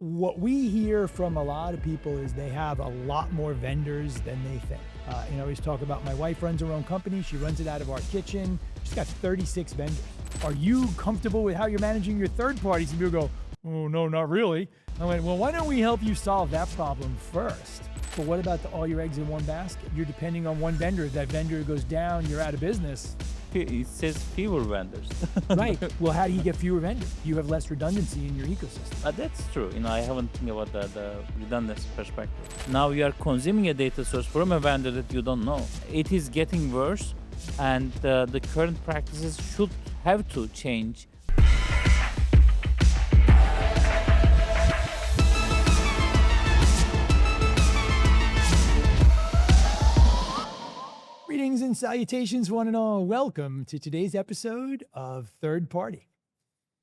What we hear from a lot of people is they have a lot more vendors than they think. I always talk about my wife runs her own company. She runs it out of our kitchen. She's got 36 vendors. Are you comfortable with how you're managing your third parties? And people go, oh, no, not really. I went, well, why don't we help you solve that problem first? But what about all your eggs in one basket? You're depending on one vendor. If that vendor goes down, you're out of business. It says fewer vendors. Right. Well, how do you get fewer vendors? You have less redundancy in your ecosystem. That's true. I haven't think about the redundancy perspective. Now you are consuming a data source from a vendor that you don't know. It is getting worse, and the current practices should have to change. Greetings and salutations, one and all. Welcome to today's episode of Third Party.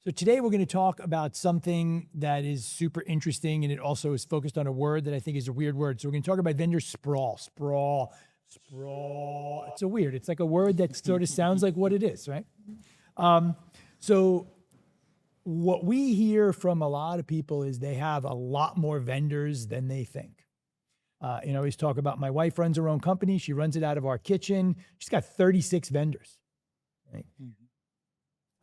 So today we're going to talk about something that is super interesting, and it also is focused on a word that I think is a weird word. So we're going to talk about vendor sprawl. Sprawl. It's it's like a word that sort of sounds like what it is, right? So what we hear from a lot of people is they have a lot more vendors than they think. I always talk about my wife runs her own company. She runs it out of our kitchen. She's got 36 vendors. Right? Mm-hmm.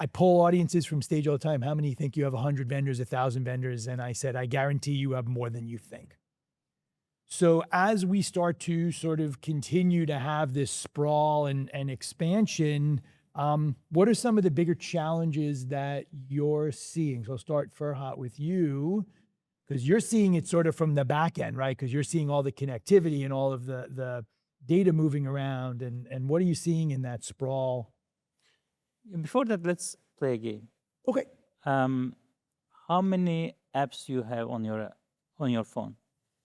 I poll audiences from stage all the time. How many think you have 100 vendors, 1,000 vendors? And I said, I guarantee you have more than you think. So as we start to sort of continue to have this sprawl and expansion, what are some of the bigger challenges that you're seeing? So I'll start, Ferhat, with you. Because you're seeing it sort of from the back end, right? Because you're seeing all the connectivity and all of the data moving around. And what are you seeing in that sprawl? Before that, let's play a game. Okay. How many apps you have on your phone?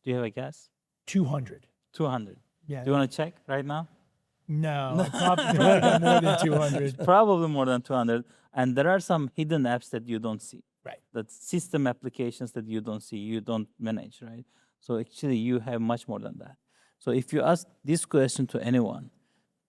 Do you have a guess? 200. 200. Yeah. Do you want to check right now? No, I probably got more than 200. Probably more than 200. And there are some hidden apps that you don't see. Right. That system applications that you don't see, you don't manage, right? So actually you have much more than that. So if you ask this question to anyone,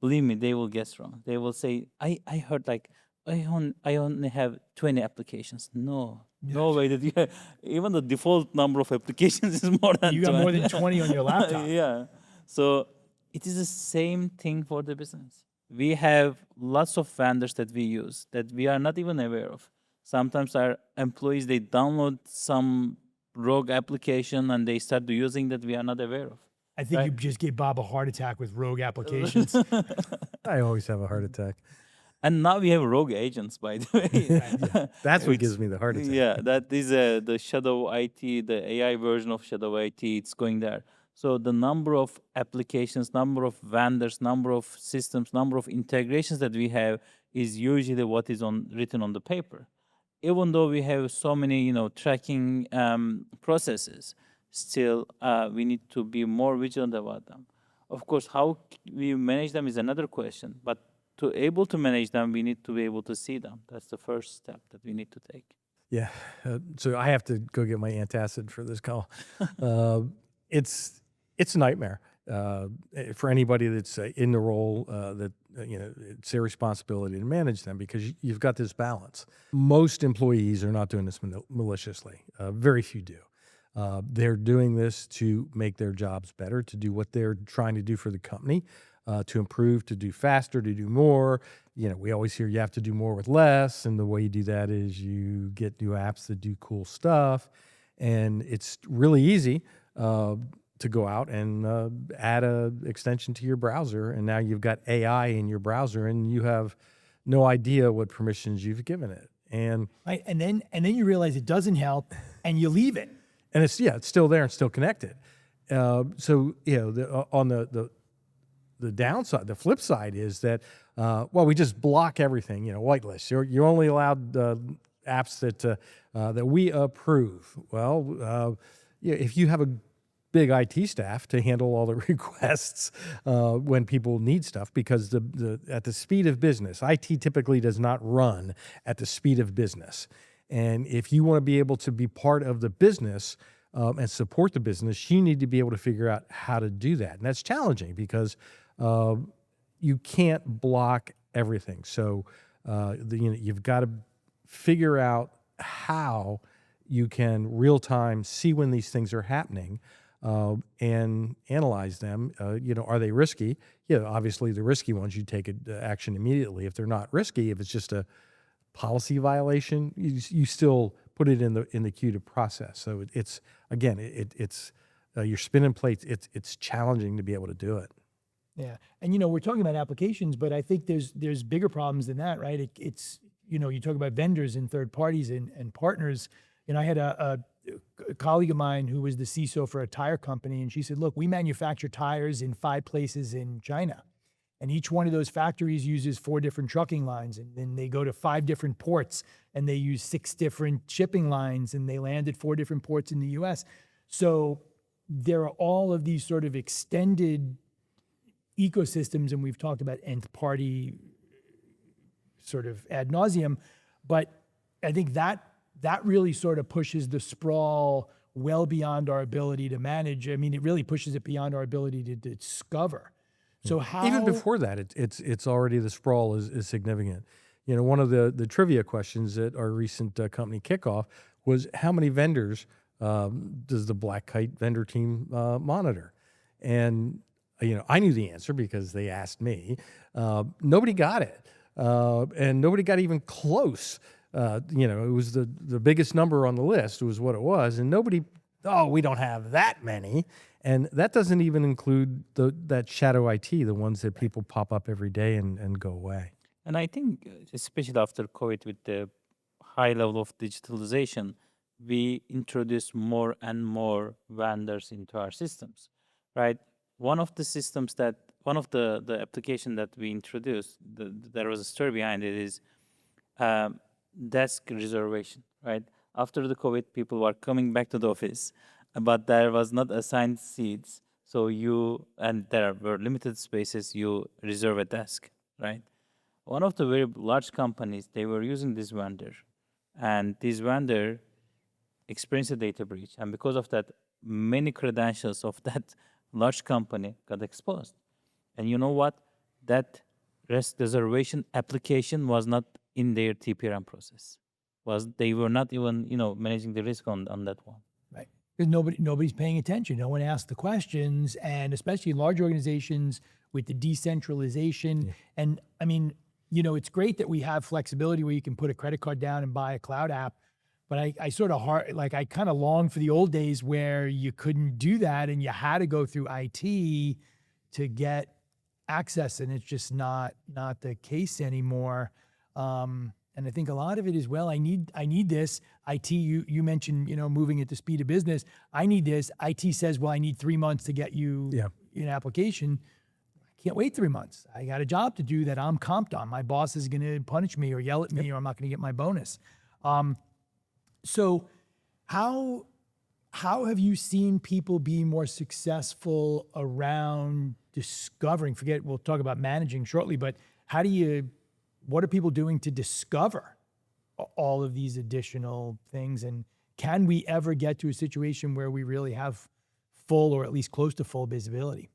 believe me, they will guess wrong. They will say, I heard like, I only have 20 applications. No way that you have, even the default number of applications is more than 20. You got more than 20 on your laptop. Yeah. So it is the same thing for the business. We have lots of vendors that we use that we are not even aware of. Sometimes our employees, they download some rogue application and they start using that we are not aware of. I think you just gave Bob a heart attack with rogue applications. I always have a heart attack. And now we have rogue agents, by the way. Yeah. That's what gives me the heart attack. Yeah, that is the Shadow IT, the AI version of Shadow IT, it's going there. So the number of applications, number of vendors, number of systems, number of integrations that we have is usually what is written on the paper. Even though we have so many, tracking processes, still we need to be more vigilant about them. Of course, how we manage them is another question, but to able to manage them, we need to be able to see them. That's the first step that we need to take. Yeah, so I have to go get my antacid for this call. It's a nightmare for anybody that's in the role that it's their responsibility to manage them, because you've got this balance. Most employees are not doing this maliciously. Very few do. They're doing this to make their jobs better, to do what they're trying to do for the company, to improve, to do faster, to do more. We always hear you have to do more with less, and the way you do that is you get new apps that do cool stuff, and it's really easy to go out and add an extension to your browser, and now you've got AI in your browser, and you have no idea what permissions you've given it. And right, and then you realize it doesn't help, and you leave it. And it's still there and still connected. On the downside, the flip side is that we just block everything. Whitelist. You're only allowed apps that we approve. Well, if you have a big IT staff to handle all the requests when people need stuff, because at the speed of business, IT typically does not run at the speed of business. And if you want to be able to be part of the business and support the business, you need to be able to figure out how to do that. And that's challenging because you can't block everything. So you've got to figure out how you can real time see when these things are happening and analyze them. Are they risky? Yeah, obviously the risky ones, you take action immediately. If they're not risky, if it's just a policy violation, you still put it in the queue to process. So it's again, it's you're spinning plates. It's challenging to be able to do it. Yeah. And, we're talking about applications, but I think there's bigger problems than that, right? It's, you talk about vendors and third parties and partners. I had a colleague of mine who was the CISO for a tire company, and she said, look, we manufacture tires in 5 places in China. And each one of those factories uses 4 different trucking lines. And then they go to 5 different ports, and they use 6 different shipping lines, and they land at 4 different ports in the US. So there are all of these sort of extended ecosystems, and we've talked about nth party sort of ad nauseum, but I think that really sort of pushes the sprawl well beyond our ability to manage. I mean, it really pushes it beyond our ability to discover. So how even before that, it's already, the sprawl is significant. One of the trivia questions at our recent company kickoff was, how many vendors does the Black Kite vendor team monitor? And I knew the answer because they asked me. Nobody got it, and nobody got even close. It was the biggest number on the list was what it was, and nobody. Oh, we don't have that many, and that doesn't even include that shadow IT, the ones that people pop up every day and go away. And I think, especially after COVID, with the high level of digitalization, we introduce more and more vendors into our systems, right? One of the application that we introduced, there was a story behind it, is desk reservation, right? After the COVID, people were coming back to the office, but there was not assigned seats. So and there were limited spaces, you reserve a desk, right? One of the very large companies, they were using this vendor, and this vendor experienced a data breach. And because of that, many credentials of that large company got exposed. And you know what? That rest reservation application was not in their TPRM process. They were not even, managing the risk on that one. Right. Because nobody's paying attention. No one asked the questions, and especially in large organizations with the decentralization. Yeah. And I mean, it's great that we have flexibility where you can put a credit card down and buy a cloud app. But I kind of long for the old days where you couldn't do that and you had to go through IT to get access, and it's just not the case anymore. And I think a lot of it is, well, I need this. IT, you mentioned, moving at the speed of business. I need this. IT says, well, I need 3 months to get you an application. I can't wait 3 months. I got a job to do that I'm comped on. My boss is going to punish me or yell at me, or I'm not going to get my bonus. So how have you seen people be more successful around discovering, we'll talk about managing shortly, but what are people doing to discover all of these additional things? And can we ever get to a situation where we really have full, or at least close to full, visibility?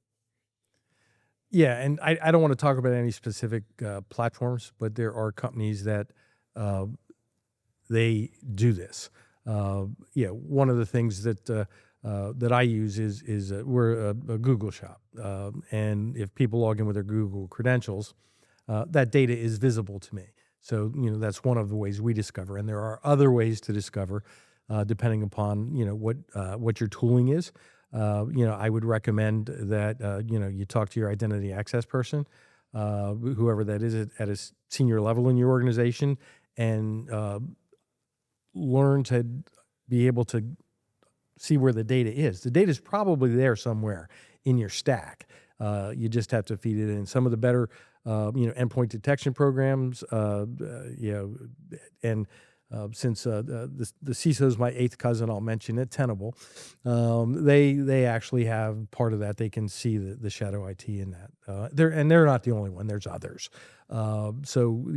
Yeah, and I don't want to talk about any specific platforms, but there are companies that they do this. One of the things that I use is we're a Google shop, and if people log in with their Google credentials, that data is visible to me. So that's one of the ways we discover, and there are other ways to discover, depending upon what your tooling is. I would recommend that you talk to your identity access person, whoever that is at a senior level in your organization, and learn to be able to see where the data is. The data is probably there somewhere in your stack. You just have to feed it in. Some of the better, endpoint detection programs, and since the CISO is my 8th cousin, I'll mention it, Tenable. They actually have part of that. They can see the shadow IT in that. They're not the only one. There's others. So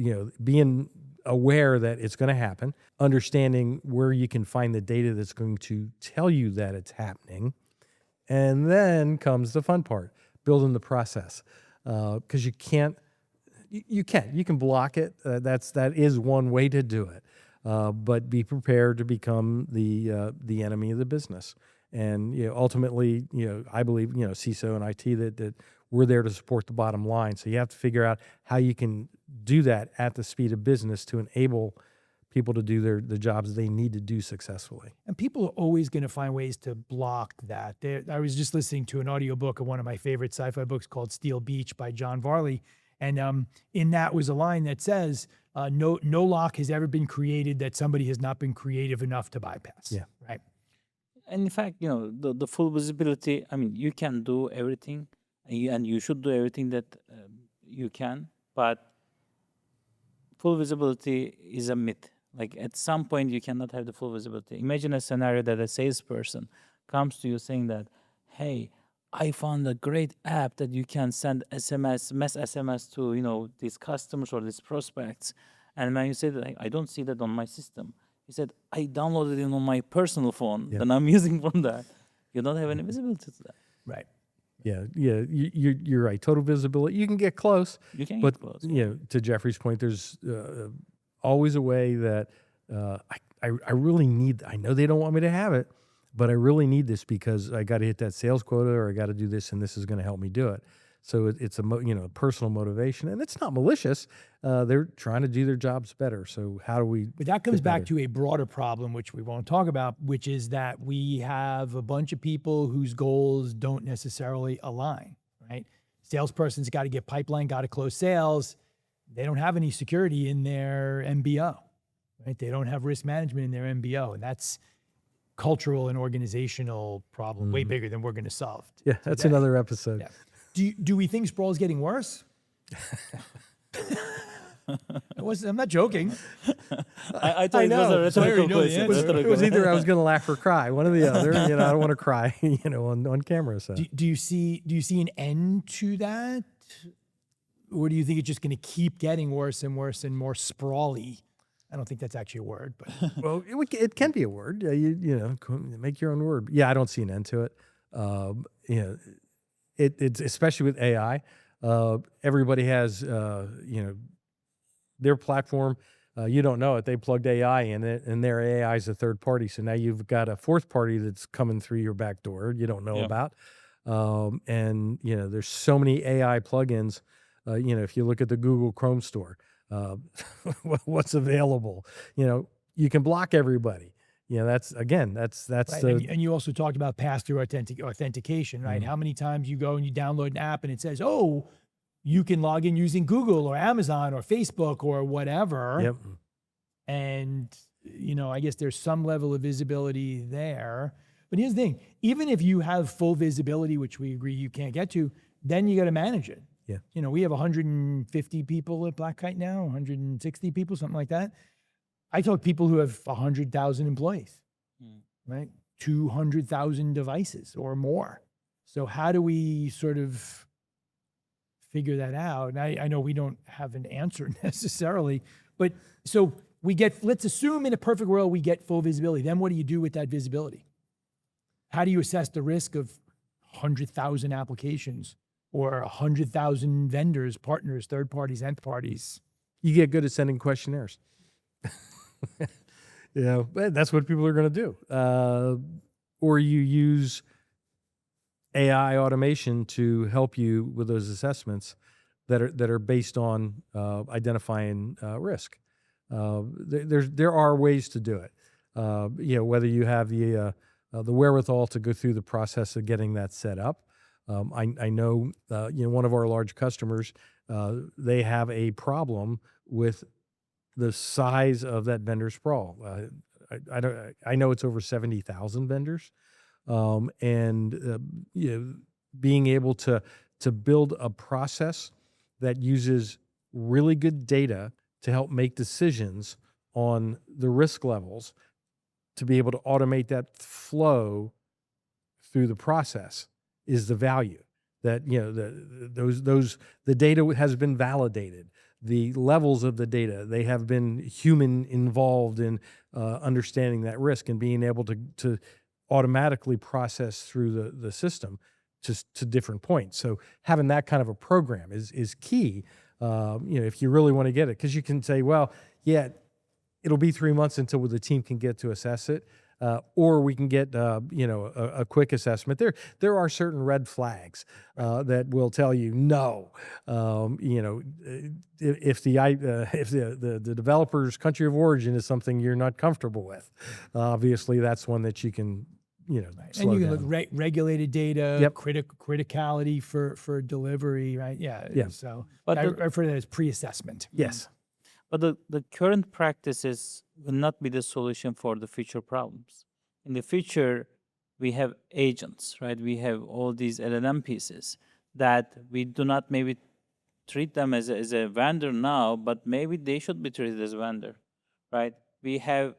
being aware that it's going to happen, understanding where you can find the data that's going to tell you that it's happening, and then comes the fun part, building the process. Because you can block it. That is one way to do it. but be prepared to become the enemy of the business. And ultimately, I believe CISO and IT that we're there to support the bottom line. So you have to figure out how you can do that at the speed of business to enable people to do the jobs they need to do successfully. And people are always going to find ways to block that. I was just listening to an audiobook of one of my favorite sci-fi books called Steel Beach by John Varley. And in that was a line that says, no lock has ever been created that somebody has not been creative enough to bypass. Yeah. Right. And in fact, the full visibility, I mean, you can do everything and you should do everything that you can, but full visibility is a myth. Like at some point, you cannot have the full visibility. Imagine a scenario that a salesperson comes to you saying that, hey, I found a great app that you can send mass SMS to, these customers or these prospects. And when you say that, I don't see that on my system. He said, I downloaded it on my personal phone that I'm using from that. You don't have any visibility to that. Right. Yeah, you're right. Total visibility, you can get close. You can But get close. To Jeffrey's point, there's always a way that I really need. I know they don't want me to have it, but I really need this because I got to hit that sales quota, or I got to do this, and this is going to help me do it. So it's a personal motivation, and it's not malicious. They're trying to do their jobs better. So how do we? But that comes back to a broader problem, which we won't talk about, which is that we have a bunch of people whose goals don't necessarily align, right? Salesperson's got to get pipeline, got to close sales. They don't have any security in their MBO, right? They don't have risk management in their MBO, and that's cultural and organizational problem, way bigger than we're going to solve. Yeah, that's another episode. Yeah. Do we think Sprawl is getting worse? I'm not joking. I thought it was a rhetorical question. It was either I was going to laugh or cry, one or the other. I don't want to cry, on camera. So Do you see an end to that, or do you think it's just going to keep getting worse and worse and more sprawly? I don't think that's actually a word, but well, it can be a word. You make your own word. Yeah, I don't see an end to it. It's especially with AI. Everybody has their platform. You don't know it. They plugged AI in it, and their AI is a third party. So now you've got a fourth party that's coming through your back door you don't know about. And there's so many AI plugins. If you look at the Google Chrome store, what's available? You can block everybody. That's right. And you also talked about pass-through authentication, right? How many times you go and you download an app and it says, oh, you can log in using Google or Amazon or Facebook or whatever. Yep. And, I guess there's some level of visibility there. But here's the thing, even if you have full visibility, which we agree you can't get to, then you got to manage it. Yeah. We have 150 people at Black Kite now, 160 people, something like that. I talk to people who have 100,000 employees, right? 200,000 devices or more. So how do we sort of figure that out? And I know we don't have an answer necessarily, but so let's assume in a perfect world, we get full visibility. Then what do you do with that visibility? How do you assess the risk of 100,000 applications or 100,000 vendors, partners, third parties, nth parties? You get good at sending questionnaires. But that's what people are going to do. Or you use AI automation to help you with those assessments that are based on identifying risk. There are ways to do it. Whether you have the wherewithal to go through the process of getting that set up. I know one of our large customers, they have a problem with the size of that vendor sprawl. I know it's over 70,000 vendors, and being able to build a process that uses really good data to help make decisions on the risk levels, to be able to automate that flow through the process is the value. That the data has been validated. The levels of the data, they have been human involved in understanding that risk and being able to automatically process through the system to different points. So having that kind of a program is key. If you really want to get it, because you can say, well, yeah, it'll be 3 months until the team can get to assess it. Or we can get, a quick assessment. There are certain red flags that will tell you no. If the developer's country of origin is something you're not comfortable with, obviously that's one that you can, slow and you can down. look regulated data, Yep. criticality for delivery, right? Yeah. Yeah. So But I the- refer to that as pre-assessment. Yes. But the current practices will not be the solution for the future problems. In the future, we have agents, right? We have all these LLM pieces that we do not maybe treat them as a vendor now, but maybe they should be treated as a vendor, right? We have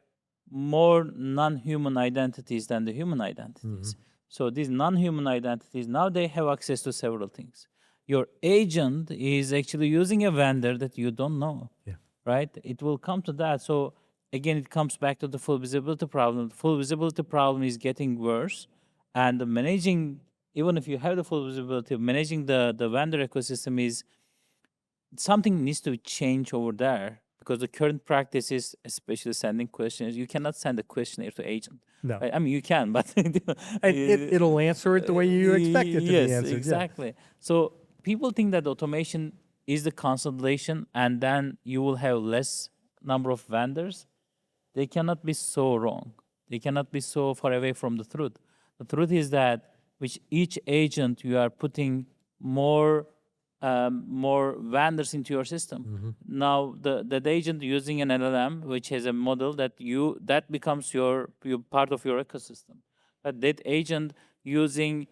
more non-human identities than the human identities. So these non-human identities, now they have access to several things. Your agent is actually using a vendor that you don't know. Yeah. Right? It will come to that. So again, it comes back to the full visibility problem. The full visibility problem is getting worse. And the managing, even if you have the full visibility, managing the vendor ecosystem is something needs to change over there, because the current practice is, especially sending questions, you cannot send a questionnaire to agent. No. Right? I mean, you can, but It'll answer it the way you expect it to yes, be answered. Yeah. exactly. So people think that automation is the consolidation, and then you will have less number of vendors. They cannot be so wrong. They cannot be so far away from the truth. The truth is that with each agent, you are putting more vendors into your system. Now, the agent using an LLM, which has a model that becomes your part of your ecosystem. But that agent using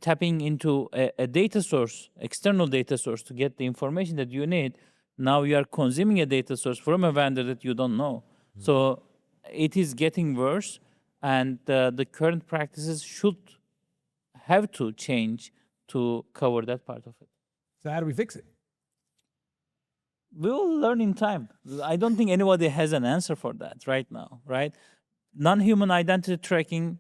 tapping into a data source, external data source, to get the information that you need. Now you are consuming a data source from a vendor that you don't know. So it is getting worse, and the current practices should have to change to cover that part of it. So how do we fix it? We will learn in time. I don't think anybody has an answer for that right now, right? Non-human identity tracking,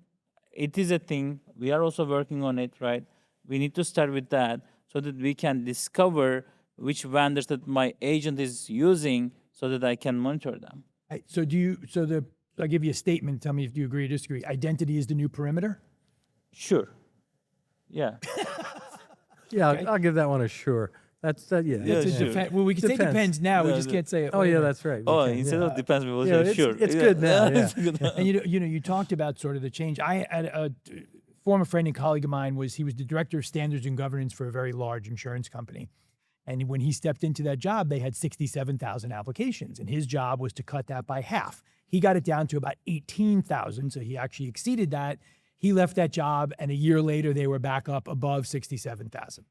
it is a thing. We are also working on it, right? We need to start with that so that we can discover which vendors that my agent is using so that I can monitor them. So I'll give you a statement. Tell me if you agree or disagree. Identity is the new perimeter? Sure. Yeah. Yeah, Okay. I'll give that one a sure. That's that. Yeah. Yeah, It's a sure. Well, we can say Depends. depends now. We No, just no. can't say it Oh yeah, later. that's right. We Oh, can, instead yeah. of depends, we will Yeah, say sure. it's good now, yeah. It's good now. And you talked about sort of the change. I had a former friend and colleague of mine he was the director of standards and governance for a very large insurance company. And when he stepped into that job, they had 67,000 applications, and his job was to cut that by half. He got it down to about 18,000, so he actually exceeded that. He left that job, and a year later, they were back up above 67,000.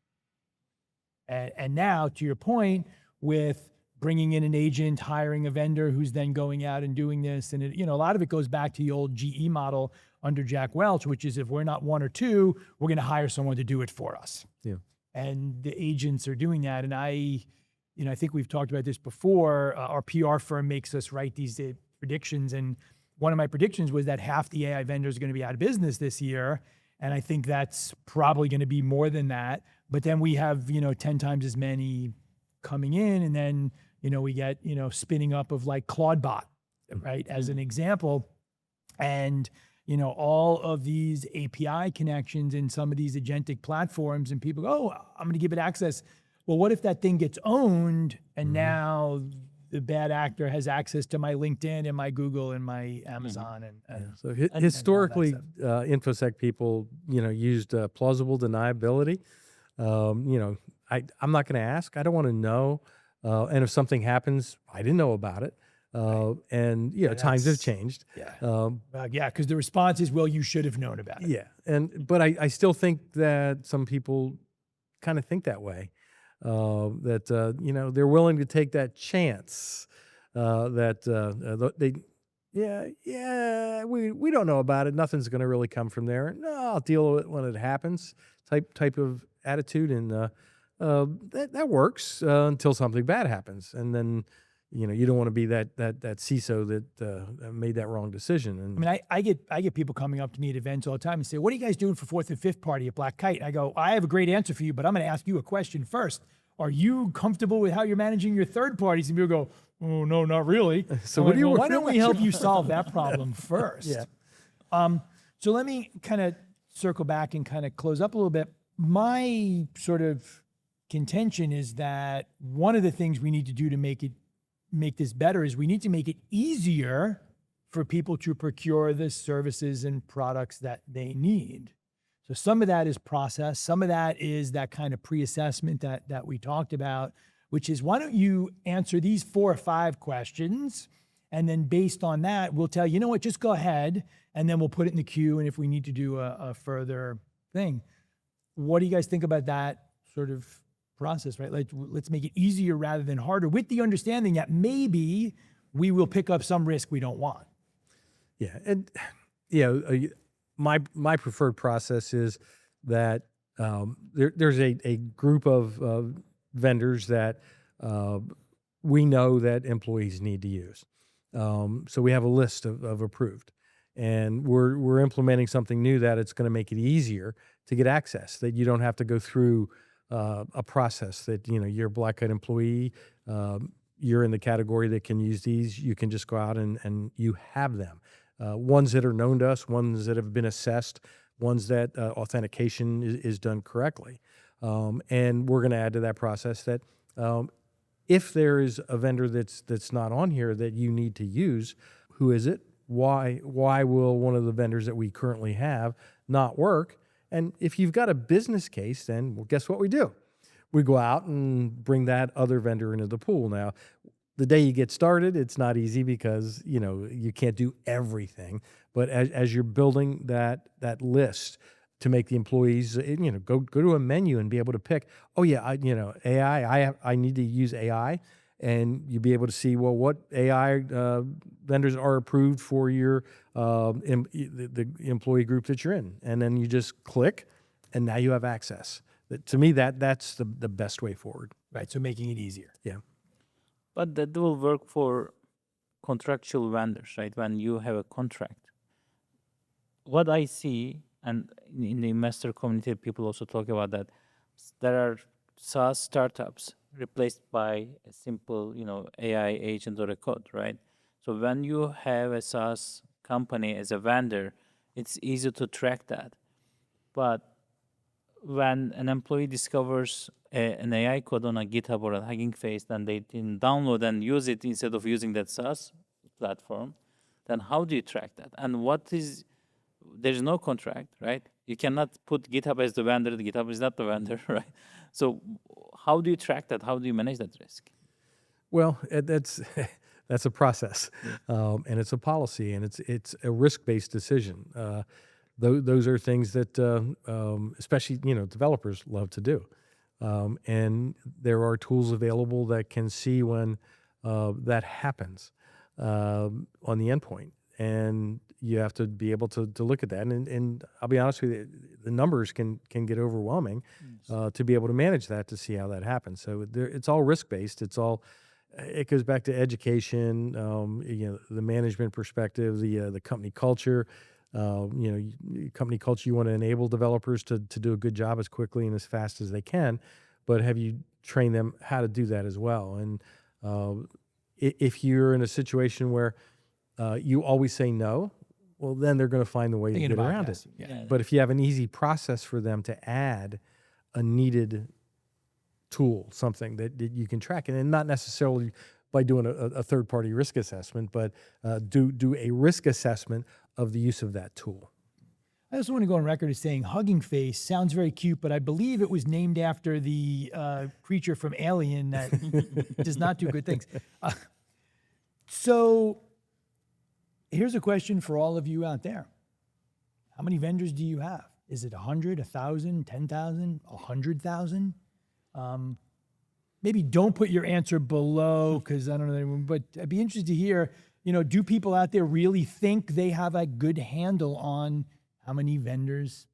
And now, to your point, with bringing in an agent, hiring a vendor who's then going out and doing this, and a lot of it goes back to the old GE model under Jack Welch, which is if we're not one or two, we're going to hire someone to do it for us. Yeah. And the agents are doing that. And I think we've talked about this before. Our PR firm makes us write these predictions, and one of my predictions was that half the AI vendors are going to be out of business this year. And I think that's probably going to be more than that. But then we have, 10 times as many coming in. And then, we get, spinning up of like Claudebot, right? As an example. And, all of these API connections in some of these agentic platforms, and people go, oh, I'm going to give it access. Well, what if that thing gets owned and now the bad actor has access to my LinkedIn and my Google and my Amazon? And So historically, InfoSec people, used plausible deniability. I'm not going to ask. I don't want to know. And if something happens, I didn't know about it. And times have changed. Yeah. Because the response is, well, you should have known about it. Yeah, but I still think that some people kind of think that way. That they're willing to take that chance. We don't know about it. Nothing's going to really come from there. No, I'll deal with it when it happens. Type of attitude, and that works until something bad happens, and then you don't want to be that CISO that made that wrong decision. And I mean, I get people coming up to me at events all the time and say, "What are you guys doing for fourth and fifth party at Black Kite?" And I go, "I have a great answer for you, but I'm going to ask you a question first. Are you comfortable with how you're managing your third parties?" And people go, oh, no, not really. So I'm what like, do you well, why what do don't you we want help you solve that problem first? Yeah. So let me kind of circle back and kind of close up a little bit. My sort of contention is that one of the things we need to do to make this better is we need to make it easier for people to procure the services and products that they need. So some of that is process, some of that is that kind of pre-assessment that we talked about, which is, why don't you answer these 4 or 5 questions, and then based on that, we'll tell you, you know what, just go ahead, and then we'll put it in the queue, and if we need to do a further thing. What do you guys think about that sort of process, right? Like, let's make it easier rather than harder, with the understanding that maybe we will pick up some risk we don't want. Yeah, and my preferred process is that there's a group of vendors that we know that employees need to use. So we have a list of approved, and we're implementing something new that it's going to make it easier to get access. That you don't have to go through a process. That you're a Black Hat employee. You're in the category that can use these. You can just go out and you have them. Ones that are known to us, ones that have been assessed, ones that authentication is done correctly. And we're going to add to that process that if there is a vendor that's not on here that you need to use, who is it? Why will one of the vendors that we currently have not work? And if you've got a business case, then, well, guess what we do? We go out and bring that other vendor into the pool. Now, the day you get started, it's not easy because you can't do everything. But as you're building that list to make the employees, go to a menu and be able to pick. Oh yeah, AI. I need to use AI, and you'll be able to see, well, what AI vendors are approved for your the employee group that you're in, and then you just click, and now you have access. To me, that's the best way forward. Right, so making it easier. Yeah. But that will work for contractual vendors, right? When you have a contract. What I see, and in the investor community, people also talk about that, there are SaaS startups replaced by a simple, AI agent or a code, right? So when you have a SaaS company as a vendor, it's easy to track that. But when an employee discovers an AI code on a GitHub or a Hugging Face, then they can download and use it instead of using that SaaS platform, then how do you track that? And there's no contract, right? You cannot put GitHub as the vendor, the GitHub is not the vendor, right? So how do you track that? How do you manage that risk? Well, that's a process, and it's a policy, and it's a risk-based decision. Those are things that especially developers love to do, and there are tools available that can see when that happens on the endpoint, and you have to be able to look at that. And I'll be honest with you, the numbers can get overwhelming to be able to manage that, to see how that happens. So it's all risk-based. It goes back to education, the management perspective, the company culture. Company culture, you want to enable developers to do a good job as quickly and as fast as they can, but have you trained them how to do that as well? And if you're in a situation where you always say no, well, then they're going to find the way to get around it. Yeah. But if you have an easy process for them to add a needed tool, something that you can track, and not necessarily by doing a third-party risk assessment, but do a risk assessment of the use of that tool. I also want to go on record as saying Hugging Face sounds very cute, but I believe it was named after the creature from Alien that does not do good things. So here's a question for all of you out there. How many vendors do you have? Is it 100, 1,000, 10,000, 100,000? Maybe don't put your answer below, because I don't know, but I'd be interested to hear, do people out there really think they have a good handle on how many vendors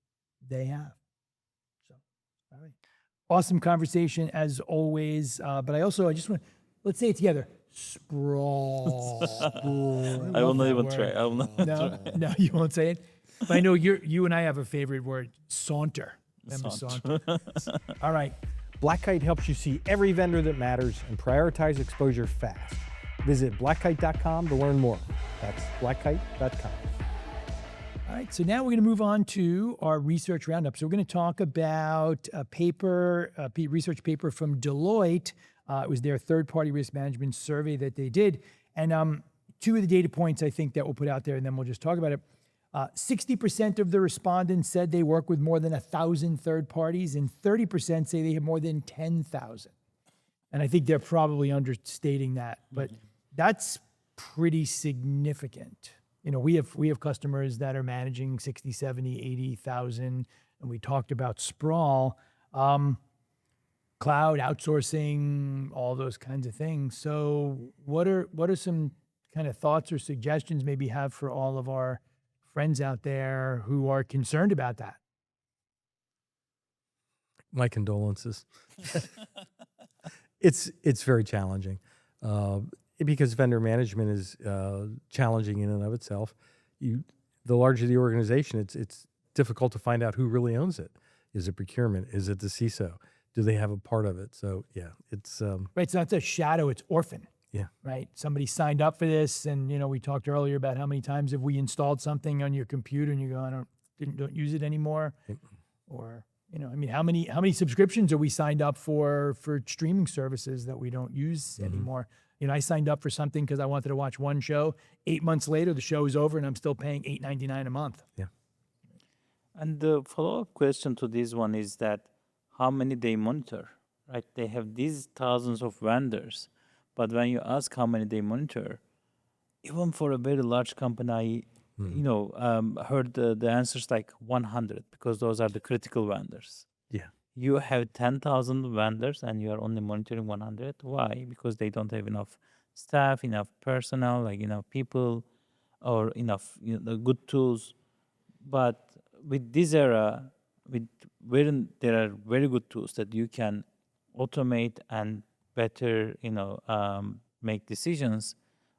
they have? So, all right. Awesome conversation as always. But I just want, let's say it together. Sprawl. I will not even try. I will not try. No, you won't say it. But I know you and I have a favorite word, saunter. Remember saunter? All right. Black Kite helps you see every vendor that matters and prioritize exposure fast. Visit blackkite.com to learn more. That's blackkite.com. All right, so now we're going to move on to our research roundup. So we're going to talk about a paper, research paper from Deloitte. It was their third-party risk management survey that they did. And two of the data points I think that we'll put out there, and then we'll just talk about it. 60% of the respondents said they work with more than 1,000 third parties, and 30% say they have more than 10,000. And I think they're probably understating that, but that's pretty significant. You know, we have customers that are managing 60, 70, 80,000, and we talked about Sprawl, cloud outsourcing, all those kinds of things. So what are some kind of thoughts or suggestions maybe have for all of our friends out there who are concerned about that? My condolences. It's very challenging because vendor management is challenging in and of itself. The larger the organization, it's difficult to find out who really owns it. Is it procurement? Is it the CISO? Do they have a part of it? So yeah, it's right. So it's not a shadow; it's orphan. Yeah. Right. Somebody signed up for this, and you know we talked earlier about how many times have we installed something on your computer and you go, I don't use it anymore, or you know, I mean, how many subscriptions are we signed up for streaming services that we don't use anymore? You know, I signed up for something because I wanted to watch one show. 8 months later, the show is over, and I'm still paying $8.99 a month. Yeah. And the follow-up question to this one is that how many they monitor, right? They have these thousands of vendors, but when you ask how many they monitor, even for a very large company, heard the answers like 100 because those are the critical vendors. Yeah. You have 10,000 vendors and you are only monitoring 100. Why? Because they don't have enough staff, enough personnel, like enough people, or enough good tools. But with this era, wherein there are very good tools that you can automate and better, make decisions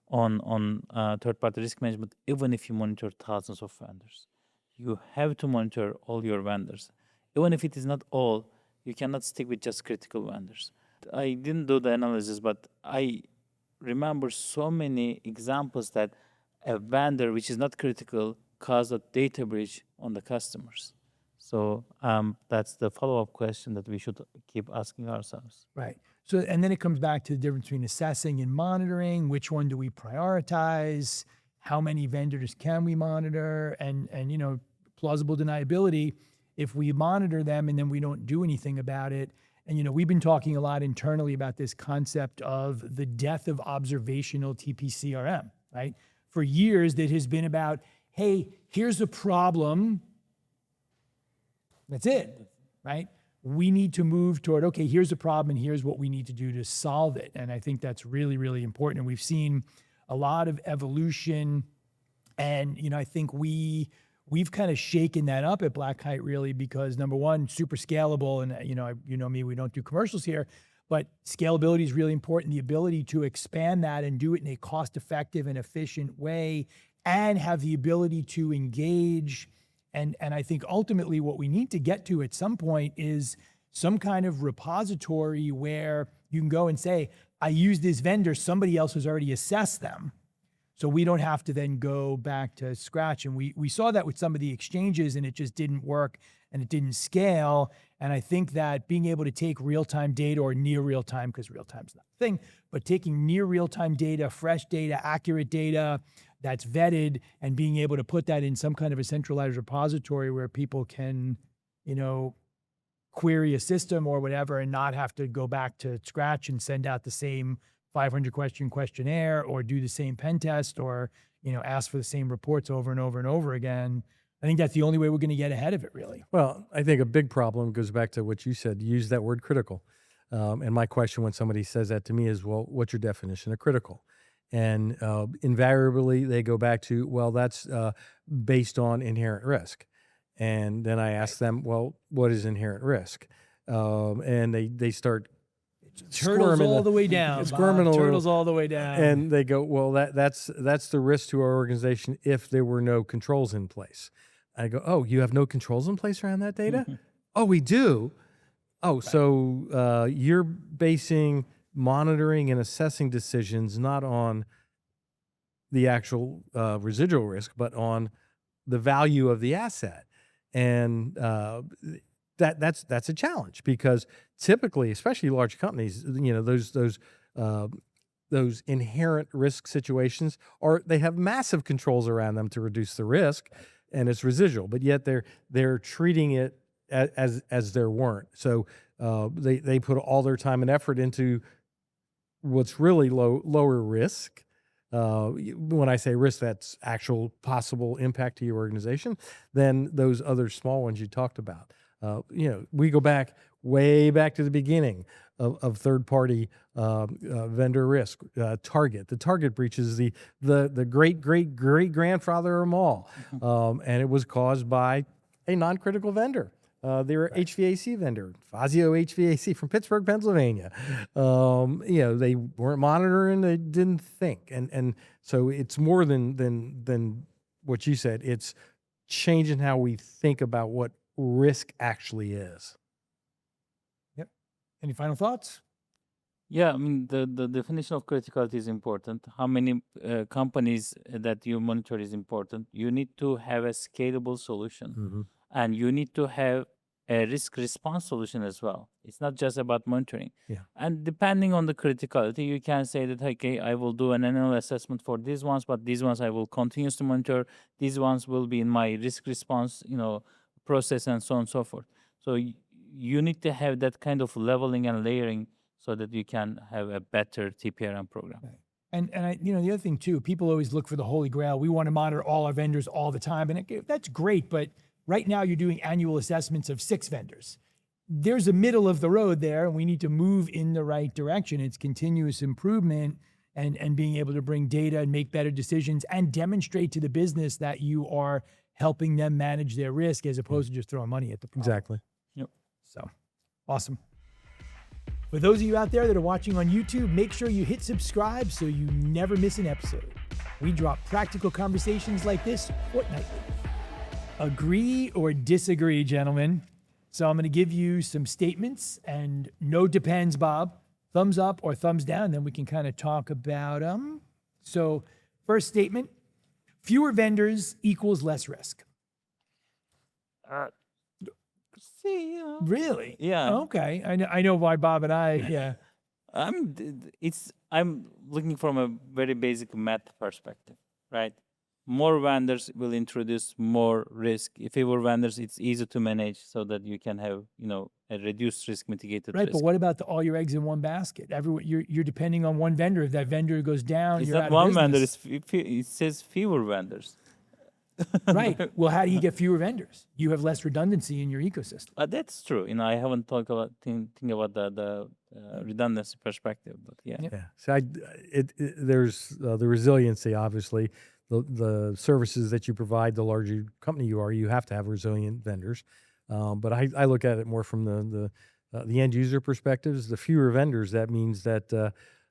on third-party risk management, even if you monitor thousands of vendors. You have to monitor all your vendors. Even if it is not all, you cannot stick with just critical vendors. I didn't do the analysis, but I remember so many examples that a vendor which is not critical caused a data breach on the customers. So that's the follow-up question that we should keep asking ourselves. Right. So, and then it comes back to the difference between assessing and monitoring. Which one do we prioritize? How many vendors can we monitor? And plausible deniability. If we monitor them and then we don't do anything about it, and we've been talking a lot internally about this concept of the death of observational TPCRM, right? For years, that has been about, hey, here's a problem. That's it, right? We need to move toward, okay, here's a problem and here's what we need to do to solve it. And I think that's really, really important. And we've seen a lot of evolution. And, I think we've kind of shaken that up at Black Kite really because number one, super scalable. And, me, we don't do commercials here, but scalability is really important. The ability to expand that and do it in a cost-effective and efficient way and have the ability to engage. And I think ultimately what we need to get to at some point is some kind of repository where you can go and say, I use this vendor, somebody else has already assessed them. So we don't have to then go back to scratch. And we saw that with some of the exchanges and it just didn't work and it didn't scale. And I think that being able to take real-time data or near real-time, because real-time's not a thing, but taking near real-time data, fresh data, accurate data, that's vetted and being able to put that in some kind of a centralized repository where people can, query a system or whatever and not have to go back to scratch and send out the same 500 question questionnaire or do the same pen test or, ask for the same reports over and over and over again. I think that's the only way we're going to get ahead of it, really. Well, I think a big problem goes back to what you said. You used that word critical. And my question when somebody says that to me is, well, what's your definition of critical? And invariably, they go back to, well, that's based on inherent risk. And then I ask them, well, what is inherent risk? And they start turtles all the way down. Turtles all the way down. And they go, well, that's the risk to our organization if there were no controls in place. I go, oh, you have no controls in place around that data? Oh, we do. Oh, right. So you're basing monitoring and assessing decisions not on the actual residual risk, but on the value of the asset. And that's a challenge, because typically, especially large companies, those inherent risk situations they have massive controls around them to reduce the risk, and it's residual, but yet they're treating it as there weren't. So they put all their time and effort into what's really lower risk. When I say risk, that's actual possible impact to your organization, than those other small ones you talked about. We go way back to the beginning of third-party vendor risk. Target. The Target breach is the great-great-great-grandfather of them all, and it was caused by a non-critical vendor. They were HVAC vendor, Fazio HVAC from Pittsburgh, Pennsylvania. They weren't monitoring, they didn't think. And so it's more than what you said. It's changing how we think about what risk actually is. Yep. Any final thoughts? Yeah, I mean, the definition of criticality is important. How many companies that you monitor is important. You need to have a scalable solution, and you need to have a risk response solution as well. It's not just about monitoring. Yeah. And depending on the criticality, you can say that, okay, I will do an annual assessment for these ones, but these ones I will continuously monitor. These ones will be in my risk response, process, and so on and so forth. So you need to have that kind of leveling and layering so that you can have a better TPRM program. Right. And the other thing too, people always look for the holy grail. We want to monitor all our vendors all the time, and that's great. But right now, you're doing annual assessments of 6 vendors. There's a middle of the road there, and we need to move in the right direction. It's continuous improvement and being able to bring data and make better decisions and demonstrate to the business that you are helping them manage their risk, as opposed to just throwing money at the problem. Exactly. Yep. So, awesome. For those of you out there that are watching on YouTube, make sure you hit subscribe so you never miss an episode. We drop practical conversations like this fortnightly. Agree or disagree, gentlemen? So I'm going to give you some statements, and no depends, Bob. Thumbs up or thumbs down, then we can kind of talk about them. So first statement, fewer vendors equals less risk. Really? Yeah. Okay. I know why Bob and I, yeah. I'm looking from a very basic math perspective, right? More vendors will introduce more risk. If fewer vendors, it's easy to manage so that you can have, a reduced risk mitigated Right, risk. but what about all your eggs in one basket? You're depending on one vendor. If that vendor goes down, It's you're not out one of vendor, business. it says fewer vendors. Right. Well, how do you get fewer vendors? You have less redundancy in your ecosystem. That's true. I haven't talked about think about the redundancy perspective, but yeah. Yep. Yeah. So there's the resiliency, obviously. The services that you provide, the larger company you are, you have to have resilient vendors. But I look at it more from the end user perspectives. The fewer vendors, that means that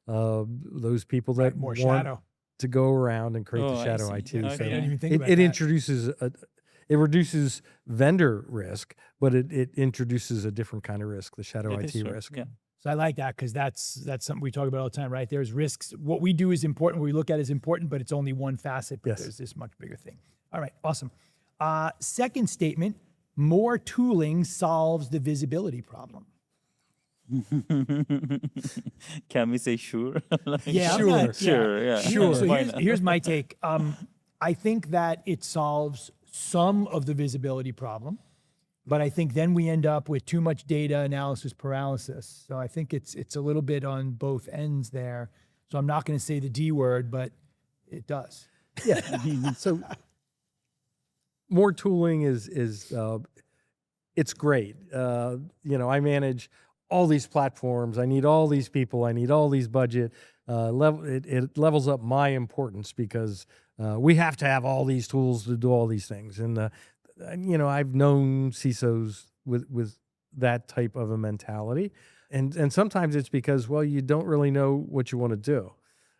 those people that More want shadow. to go around and create Oh, the I shadow see. IT. Yeah, So okay. I didn't even think it about that. introduces it reduces vendor risk, but it introduces a different kind of risk, the shadow That IT is true, risk. So Yeah. I like that, because that's something we talk about all the time, right? There's risks. What we do is important. What we look at is important, but it's only one facet. But Yes. there's this much bigger thing. All right, awesome. Second statement: more tooling solves the visibility problem. Can we say sure? Yeah, I'm Sure. not- Sure, yeah. Sure. So Why not? here's my take. I think that it solves some of the visibility problem, but I think then we end up with too much data analysis paralysis. So I think it's a little bit on both ends there. So I'm not going to say the D word, but it does. Yeah. So more tooling is it's great. I manage all these platforms. I need all these people. I need all these budget. It levels up my importance, because we have to have all these tools to do all these things. And I've known CISOs with that type of a mentality, and sometimes it's because, well, you don't really know what you want to do.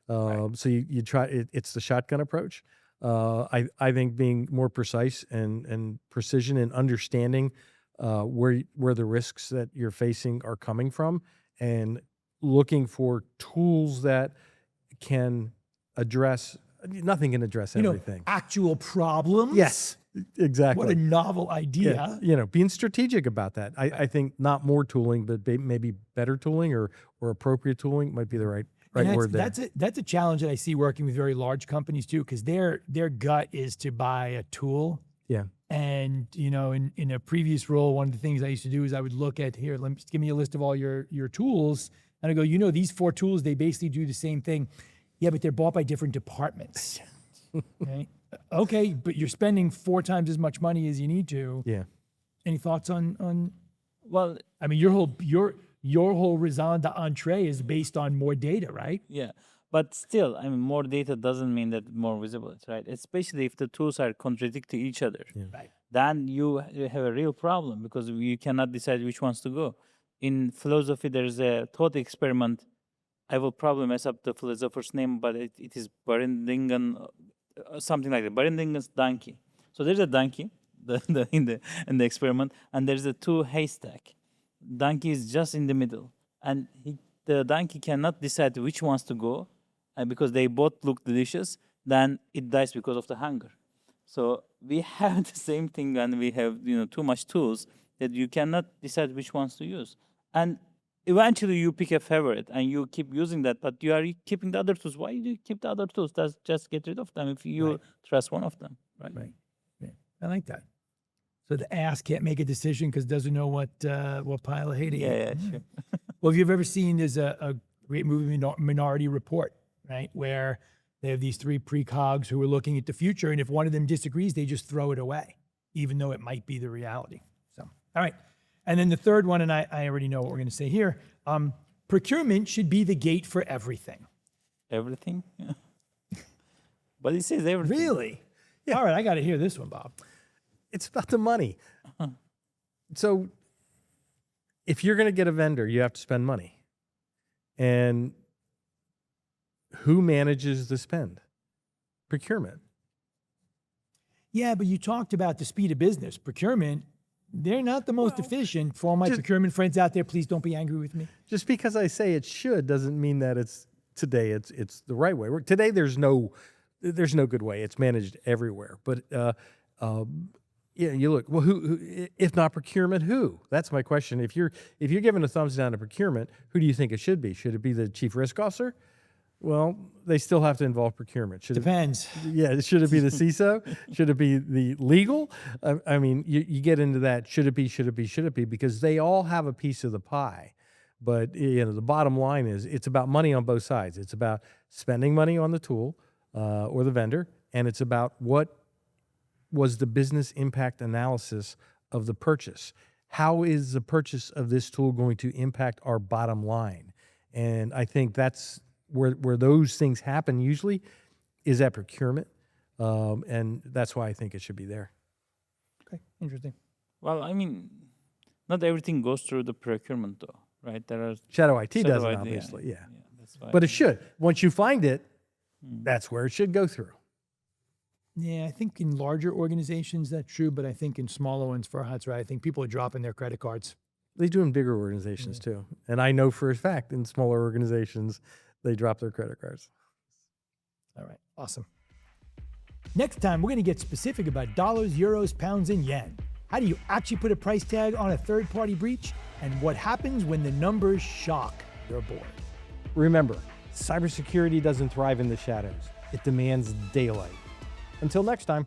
Right. So you try. It's the shotgun approach. I think being more precise and precision and understanding where the risks that you're facing are coming from, and looking for tools that can address, nothing can address everything. Actual problems. Yes, exactly. What a novel idea. Yeah, being strategic about that. I think not more tooling, but maybe better tooling or appropriate tooling might be the right And word there. That's a challenge that I see working with very large companies too, because their gut is to buy a tool. Yeah. And in a previous role, one of the things I used to do is I would look at here, give me a list of all your tools, and I go, these 4 tools, they basically do the same thing. Yeah, but they're bought by different departments. Right? Okay, but you're spending 4 times as much money as you need to. Yeah. Any thoughts on? Well, I mean, your whole raison d'entrée is based on more data, right? yeah, but still, I mean, more data doesn't mean that more visibility, right? Especially if the tools are contradicting each other. Yeah. Right. Then you have a real problem because you cannot decide which ones to go. In philosophy, there's a thought experiment. I will probably mess up the philosopher's name, but it is Barendingen, something like that. Barendingen's donkey. So there's a donkey in the experiment, and there's a 2 haystack. Donkey is just in the middle, and the donkey cannot decide which ones to go, and because they both look delicious, then it dies because of the hunger. So we have the same thing when we have too much tools that you cannot decide which ones to use, and eventually you pick a favorite and you keep using that, but you are keeping the other tools. Why do you keep the other tools? Just get rid of them if you trust one of them, right? Right. Yeah. I like that. So the ass can't make a decision because doesn't know what pile of hay to eat. Yeah, sure. Well, if you've ever seen, there's a great movie, Minority Report, right, where they have these 3 precogs who are looking at the future, and if one of them disagrees, they just throw it away, even though it might be the reality. So, all right. And then the third one, and I already know what we're going to say here, procurement should be the gate for everything. Everything? Yeah. But it says everything. Really? Yeah. All right, I got to hear this one, Bob. It's about the money. So if you're going to get a vendor, you have to spend money. And who manages the spend? Procurement. Yeah, but you talked about the speed of business. Procurement, they're not the most efficient. For all my procurement friends out there, please don't be angry with me. Just because I say it should doesn't mean that it's the right way. Today there's no good way. It's managed everywhere. But you look, well, who if not procurement, who? That's my question. If you're giving a thumbs down to procurement, who do you think it should be? Should it be the chief risk officer? Well, they still have to involve procurement. Depends. Should it be the CISO? Should it be the legal? I mean, you get into that. Should it be? Because they all have a piece of the pie. But the bottom line is it's about money on both sides. It's about spending money on the tool or the vendor, and it's about what was the business impact analysis of the purchase. How is the purchase of this tool going to impact our bottom line? And I think that's where those things happen usually is at procurement. And that's why I think it should be there. Okay, interesting. Well, I mean, not everything goes through the procurement though, right? There are Shadow IT doesn't, IT, obviously, yeah. That's why. But it should. Once you find it, that's where it should go through. Yeah, I think in larger organizations that's true, but I think in smaller ones, Ferhat's right. I think people are dropping their credit cards. They do in bigger organizations too. And I know for a fact in smaller organizations, they drop their credit cards. All right, awesome. Next time, we're going to get specific about dollars, euros, pounds, and yen. How do you actually put a price tag on a third-party breach? And what happens when the numbers shock your board? Remember, cybersecurity doesn't thrive in the shadows. It demands daylight. Until next time.